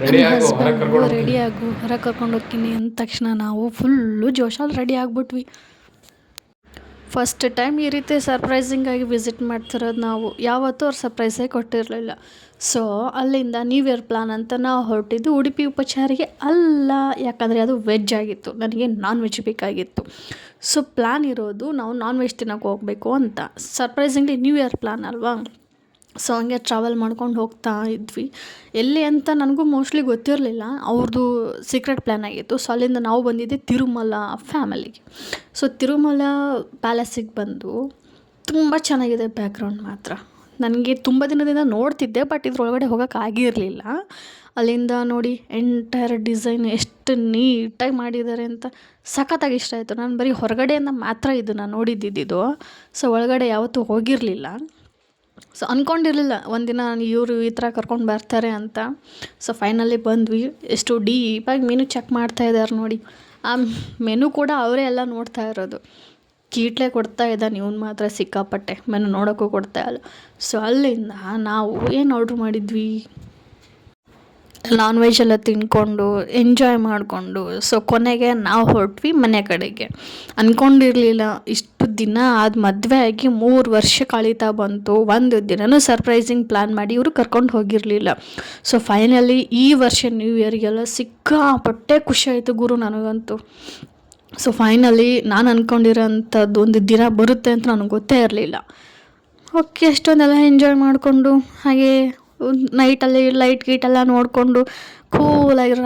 Ready ನಮ್ಮ ಆಗು ಹೊರಗೆ ಹಸ್ಬೆಂಡು ಕರ್ಕೊಂಡು ರೆಡಿ ಹೋಗ್ತೀನಿ. ಆಗು ಹೊರಗೆ ಕರ್ಕೊಂಡು ಹೋಗ್ತೀನಿ ಅಂದ ತಕ್ಷಣ ನಾವು ಫುಲ್ಲು ಜೋಶಲ್ಲಿ ರೆಡಿ ಆಗ್ಬಿಟ್ವಿ. ಫಸ್ಟ್ ಟೈಮ್ ಈ ರೀತಿ ಸರ್ಪ್ರೈಸಿಂಗಾಗಿ ವಿಸಿಟ್ ಮಾಡ್ತಿರೋದು ನಾವು. ಯಾವತ್ತೂ ಅವ್ರು ಸರ್ಪ್ರೈಸೇ ಕೊಟ್ಟಿರಲಿಲ್ಲ. ಸೊ ಅಲ್ಲಿಂದ ನ್ಯೂ ಇಯರ್ ಪ್ಲಾನ್ ಅಂತ ನಾವು ಹೊರಟಿದ್ದು ಉಡುಪಿ ಉಪಚಾರಿಗೆ ಅಲ್ಲ, ಯಾಕಂದರೆ ಅದು ವೆಜ್ ಆಗಿತ್ತು, ನನಗೆ ನಾನ್ ವೆಜ್ ಬೇಕಾಗಿತ್ತು. ಸೊ ಪ್ಲ್ಯಾನ್ ಇರೋದು ನಾವು ನಾನ್ ವೆಜ್ ತಿನ್ನೋಕೆ ಹೋಗಬೇಕು ಅಂತ. ಸರ್ಪ್ರೈಸಿಂಗ್ಲಿ ನ್ಯೂ ಇಯರ್ ಪ್ಲ್ಯಾನ್ ಅಲ್ವಾ. ಸೊ ಹಂಗೆ ಟ್ರಾವೆಲ್ ಮಾಡ್ಕೊಂಡು ಹೋಗ್ತಾ ಇದ್ವಿ. ಎಲ್ಲಿ ಅಂತ ನನಗೂ ಮೋಸ್ಟ್ಲಿ ಗೊತ್ತಿರಲಿಲ್ಲ, ಅವ್ರದ್ದು ಸೀಕ್ರೆಟ್ ಪ್ಲ್ಯಾನ್ ಆಗಿತ್ತು. ಸೊ ಅಲ್ಲಿಂದ ನಾವು ಬಂದಿದ್ದೆ ತಿರುಮಲ ಫ್ಯಾಮಿಲಿಗೆ. ಸೊ ತಿರುಮಲ ಪ್ಯಾಲೇಸಿಗೆ ಬಂದು ತುಂಬ ಚೆನ್ನಾಗಿದೆ ಬ್ಯಾಕ್ಗ್ರೌಂಡ್ ಮಾತ್ರ. ನನಗೆ ತುಂಬ ದಿನದಿಂದ ನೋಡ್ತಿದ್ದೆ, ಬಟ್ ಇದ್ರೊಳಗಡೆ ಹೋಗೋಕೆ ಆಗಿರಲಿಲ್ಲ. ಅಲ್ಲಿಂದ ನೋಡಿ ಎಂಟೈರ್ ಡಿಸೈನ್ ಎಷ್ಟು ನೀಟಾಗಿ ಮಾಡಿದ್ದಾರೆ ಅಂತ ಸಖತ್ತಾಗಿ ಇಷ್ಟ ಆಯಿತು. ನಾನು ಬರೀ ಹೊರಗಡೆಯಿಂದ ಮಾತ್ರ ಇದನ್ನು ನೋಡಿದ್ದಿದ್ದು. ಸೊ ಒಳಗಡೆ ಯಾವತ್ತೂ ಹೋಗಿರಲಿಲ್ಲ. ಸೊ ಅಂದ್ಕೊಂಡಿರಲಿಲ್ಲ ಒಂದಿನ ಇವರು ಈ ಥರ ಕರ್ಕೊಂಡು ಬರ್ತಾರೆ ಅಂತ. ಸೊ ಫೈನಲಿ ಬಂದ್ವಿ. ಎಷ್ಟು ಡೀಪಾಗಿ ಮೆನು ಚೆಕ್ ಮಾಡ್ತಾಯಿದ್ದಾರೆ ನೋಡಿ. ಆ ಮೆನು ಕೂಡ ಅವರೇ ಎಲ್ಲ ನೋಡ್ತಾ ಇರೋದು. ಕೀಟ್ಲೆ ಕೊಡ್ತಾ ಇದ್ದಾನೆ ಇವ್ನು ಮಾತ್ರ ಸಿಕ್ಕಾಪಟ್ಟೆ, ಮೆನು ನೋಡೋಕ್ಕೂ ಕೊಡ್ತಾ ಇಲ್ಲ. ಸೊ ಅಲ್ಲಿಂದ ನಾವು ಏನು ಆರ್ಡ್ರ್ ಮಾಡಿದ್ವಿ, ನಾನ್ ವೆಜ್ ಎಲ್ಲ ತಿಂದ್ಕೊಂಡು ಎಂಜಾಯ್ ಮಾಡಿಕೊಂಡು ಸೊ ಕೊನೆಗೆ ನಾವು ಹೊರಟ್ವಿ ಮನೆ ಕಡೆಗೆ. ಅಂದ್ಕೊಂಡಿರಲಿಲ್ಲ ಇಷ್ಟು ದಿನ ಆದ ಮದುವೆ ಆಗಿ 3 ವರ್ಷ ಕಳೀತಾ ಬಂತು, ಒಂದು ದಿನವೂ ಸರ್ಪ್ರೈಸಿಂಗ್ ಪ್ಲ್ಯಾನ್ ಮಾಡಿ ಇವರು ಕರ್ಕೊಂಡು ಹೋಗಿರಲಿಲ್ಲ. ಸೊ ಫೈನಲಿ ಈ ವರ್ಷ ನ್ಯೂ ಇಯರಿಗೆಲ್ಲ ಸಿಕ್ಕಾಪಟ್ಟೆ ಖುಷಿ ಆಯಿತು ಗುರು ನನಗಂತೂ. ಸೊ ಫೈನಲಿ ನಾನು ಅಂದ್ಕೊಂಡಿರೋಂಥದ್ದು ಒಂದು ದಿನ ಬರುತ್ತೆ ಅಂತ ನನಗೆ ಗೊತ್ತೇ ಇರಲಿಲ್ಲ. ಓಕೆ, ಅಷ್ಟೊಂದೆಲ್ಲ ಎಂಜಾಯ್ ಮಾಡಿಕೊಂಡು ಹಾಗೆ ನೈಟಲ್ಲಿ ಲೈಟ್ ಗೀಟೆಲ್ಲ ನೋಡಿಕೊಂಡು ಕೂಲಾಗಿರೋ